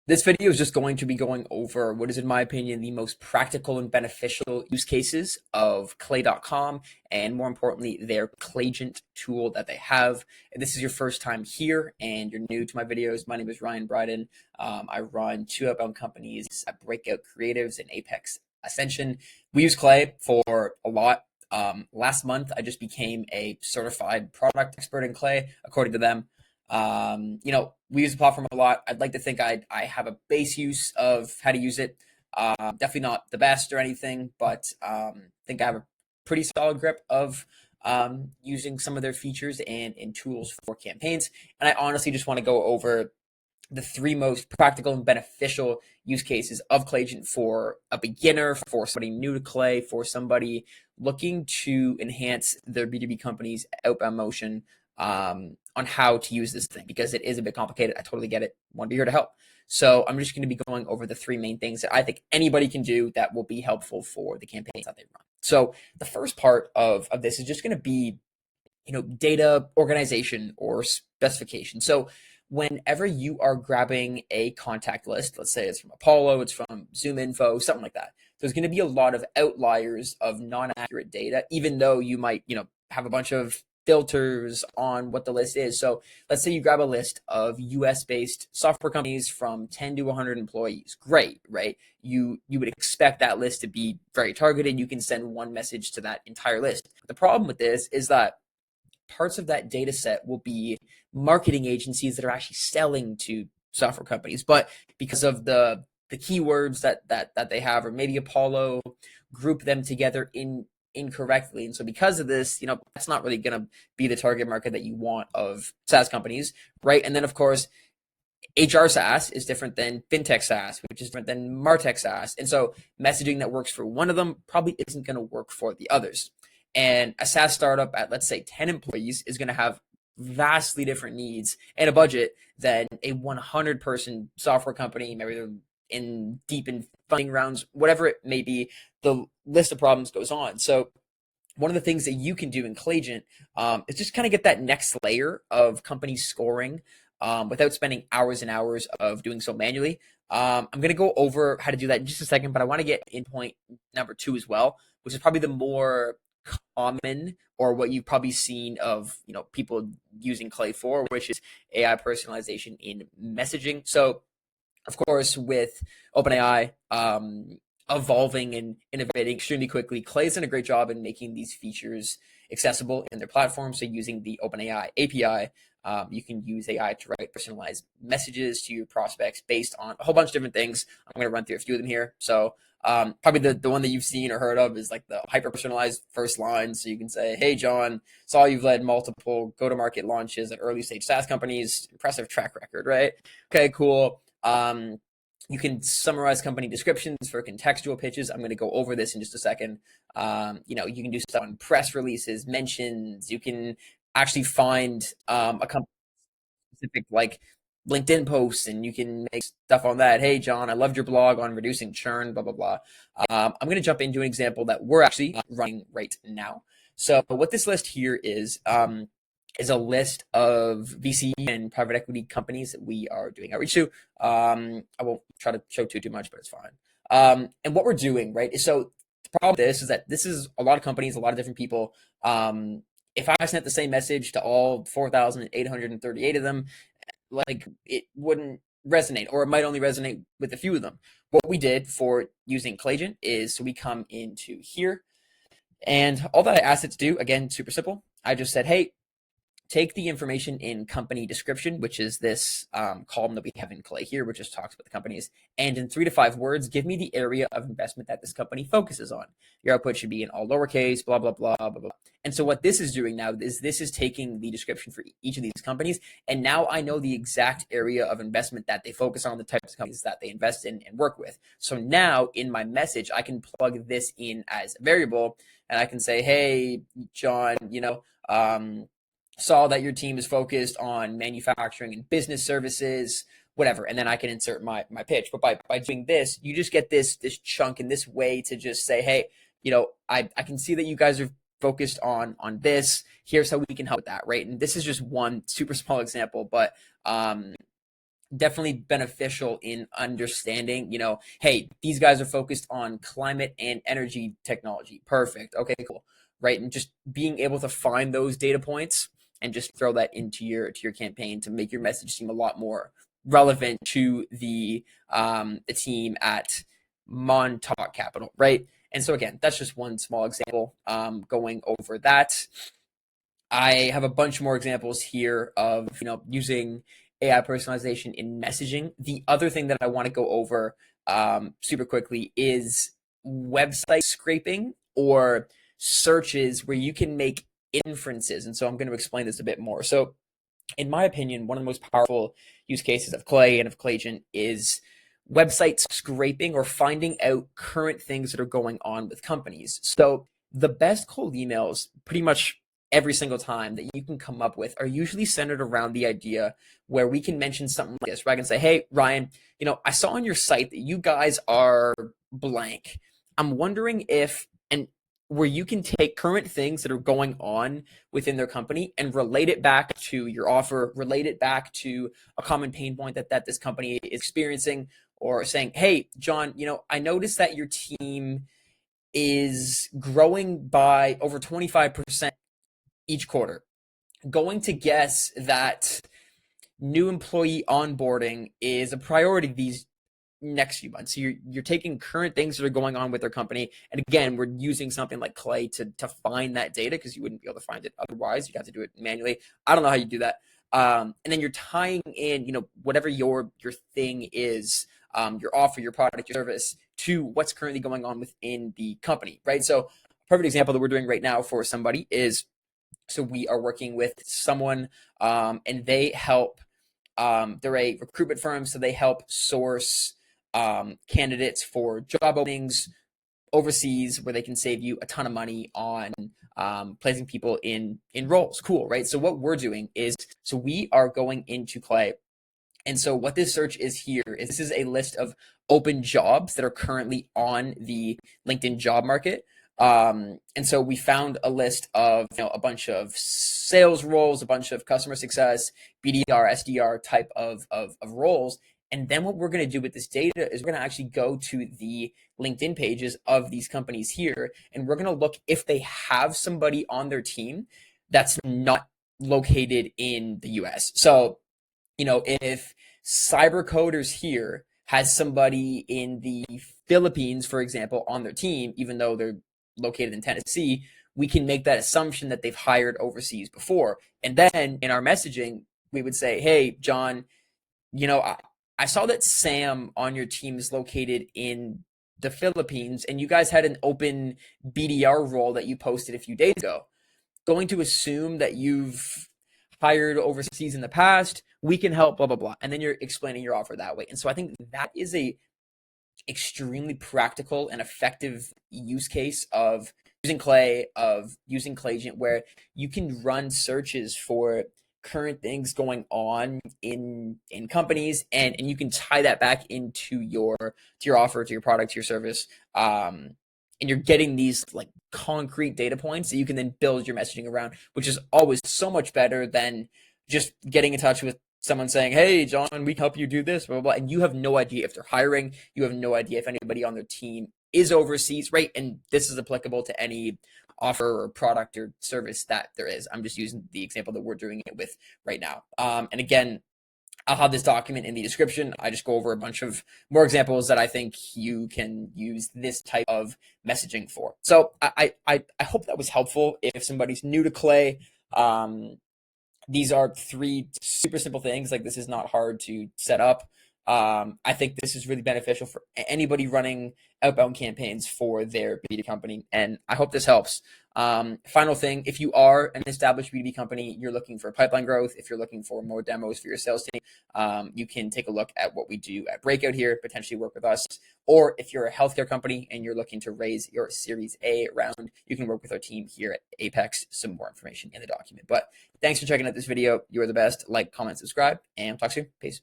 This video is just going to be going over what is, in my opinion, the most practical and beneficial use cases of Clay.com, and more importantly, their Claygent tool that they have. If this is your first time here and you're new to my videos, my name is Ryan Bryden. I run two outbound companies at Breakout Creatives and Apex Ascension. We use Clay for a lot. Last month, I just became a certified product expert in Clay, according to them. We use the platform a lot. I'd like to think I have a base use of how to use it. Definitely not the best or anything, but think I have a pretty solid grip of using some of their features and tools for campaigns. And I honestly just want to go over the three most practical and beneficial use cases of Claygent for a beginner, for somebody new to Clay, for somebody looking to enhance their B2B company's outbound motion, on how to use this thing, because it is a bit complicated. I totally get it. Want to be here to help. So I'm just going to be going over the three main things that I think anybody can do that will be helpful for the campaigns that they run. So the first part of this is just going to be, data organization or specification. So whenever you are grabbing a contact list, let's say it's from Apollo, it's from Zoom Info, something like that, there's going to be a lot of outliers of non-accurate data, even though you might, have a bunch of filters on what the list is. So let's say you grab a list of US based software companies from 10 to 100 employees. Great, right? You would expect that list to be very targeted. You can send one message to that entire list. The problem with this is that parts of that data set will be marketing agencies that are actually selling to software companies, but because of the keywords that they have, or maybe Apollo group them together incorrectly, and so because of this, that's not really going to be the target market that you want of SaaS companies, right? And then of course, HR SaaS is different than fintech SaaS, which is different than martech SaaS, and so messaging that works for one of them probably isn't going to work for the others. And a SaaS startup at, let's say, 10 employees is going to have vastly different needs and a budget than a 100-person software company. Maybe they're deep in funding rounds, whatever it may be. The list of problems goes on. So one of the things that you can do in Claygent is just kind of get that next layer of company scoring without spending hours and hours of doing so manually. I'm going to go over how to do that in just a second, but I want to get in point number two as well, which is probably the more common, or what you've probably seen of people using Clay for, which is AI personalization in messaging. So of course, with OpenAI evolving and innovating extremely quickly, Clay's done a great job in making these features accessible in their platform. So using the OpenAI API, you can use AI to write personalized messages to your prospects based on a whole bunch of different things. I'm going to run through a few of them here. So probably the one that you've seen or heard of is like the hyper personalized first line. So you can say, "Hey John, saw you've led multiple go-to-market launches at early stage SaaS companies. Impressive track record, right? Okay, cool." You can summarize company descriptions for contextual pitches. I'm going to go over this in just a second. You can do stuff on press releases, mentions. You can actually find a company specific like LinkedIn posts, and you can make stuff on that. "Hey John, I loved your blog on reducing churn, blah blah blah." I'm going to jump into an example that we're actually running right now. So what this list here is a list of VC and private equity companies that we are doing outreach to. I won't try to show too much, but it's fine. And what we're doing, right, is, so the problem with this is that this is a lot of companies, a lot of different people. If I sent the same message to all 4,838 of them, like, it wouldn't resonate, or it might only resonate with a few of them. What we did for using Claygent is, so we come into here, and all that I asked it to do, again, super simple. I just said, "Hey, take the information in company description," which is this column that we have in Clay here, which just talks about the companies, "and in 3 to 5 words, give me the area of investment that this company focuses on. Your output should be in all lowercase, blah, blah, blah, blah, blah." And so what this is doing now is this is taking the description for each of these companies, and now I know the exact area of investment that they focus on, the types of companies that they invest in and work with. So now in my message, I can plug this in as a variable, and I can say, "Hey, John, saw that your team is focused on manufacturing and business services," whatever, and then I can insert my pitch. But by doing this, you just get this chunk in this way to just say, "Hey, I can see that you guys are focused on this. Here's how we can help with that," right? And this is just one super small example, but definitely beneficial in understanding, hey, these guys are focused on climate and energy technology. Perfect. Okay, cool. Right. And just being able to find those data points and just throw that into your campaign to make your message seem a lot more relevant to the team at Montauk Capital, right? And so again, that's just one small example going over that. I have a bunch more examples here of using AI personalization in messaging. The other thing that I want to go over super quickly is website scraping or searches where you can make inferences. And so I'm going to explain this a bit more. So in my opinion, one of the most powerful use cases of Clay and of Claygent is website scraping or finding out current things that are going on with companies. So the best cold emails pretty much every single time that you can come up with are usually centered around the idea where we can mention something like this, where I can say, hey, Ryan, I saw on your site that you guys are blank. I'm wondering if, and where you can take current things that are going on within their company and relate it back to your offer, relate it back to a common pain point that this company is experiencing, or saying, hey, John, I noticed that your team is growing by over 25% each quarter. Going to guess that new employee onboarding is a priority these next few months. So you're taking current things that are going on with their company, and again, we're using something like Clay to find that data, because you wouldn't be able to find it otherwise. You'd have to do it manually. I don't know how you do that. And then you're tying in, whatever your thing is, your offer, your product, your service, to what's currently going on within the company, right? So, a perfect example that we're doing right now for somebody is, so we are working with someone, and they help. They're a recruitment firm, so they help source candidates for job openings overseas, where they can save you a ton of money on placing people in roles. Cool, right? So what we're doing is, so we are going into Clay, and so what this search is here is, this is a list of open jobs that are currently on the LinkedIn job market. And so we found a list of a bunch of sales roles, a bunch of customer success, BDR, SDR type of roles. And then what we're going to do with this data is we're going to actually go to the LinkedIn pages of these companies here, and we're going to look if they have somebody on their team that's not located in the US. So if Cybercoders here has somebody in the Philippines, for example, on their team, even though they're located in Tennessee, we can make that assumption that they've hired overseas before. And then in our messaging, we would say, hey, John, I saw that Sam on your team is located in the Philippines, and you guys had an open BDR role that you posted a few days ago. Going to assume that you've hired overseas in the past. We can help, blah, blah, blah. And then you're explaining your offer that way. And so I think that is a extremely practical and effective use case of using Clay, of using Claygent, where you can run searches for current things going on in companies, and you can tie that back into your offer, to your product, to your service. And you're getting these like concrete data points that you can then build your messaging around, which is always so much better than just getting in touch with someone saying, hey, John, we can help you do this, blah, blah, blah. And you have no idea if they're hiring. You have no idea if anybody on their team is overseas, right? And this is applicable to any offer or product or service that there is. I'm just using the example that we're doing it with right now. And again, I'll have this document in the description. I just go over a bunch of more examples that I think you can use this type of messaging for. So I hope that was helpful. If somebody's new to Clay, these are 3 super simple things. Like, this is not hard to set up. I think this is really beneficial for anybody running outbound campaigns for their B2B company, and I hope this helps. Final thing, if you are an established B2B company, you're looking for pipeline growth, if you're looking for more demos for your sales team, you can take a look at what we do at Breakout here, potentially work with us. Or if you're a healthcare company and you're looking to raise your Series A round, you can work with our team here at Apex. Some more information in the document. But thanks for checking out this video. You are the best. Like, comment, subscribe, and talk soon. Peace.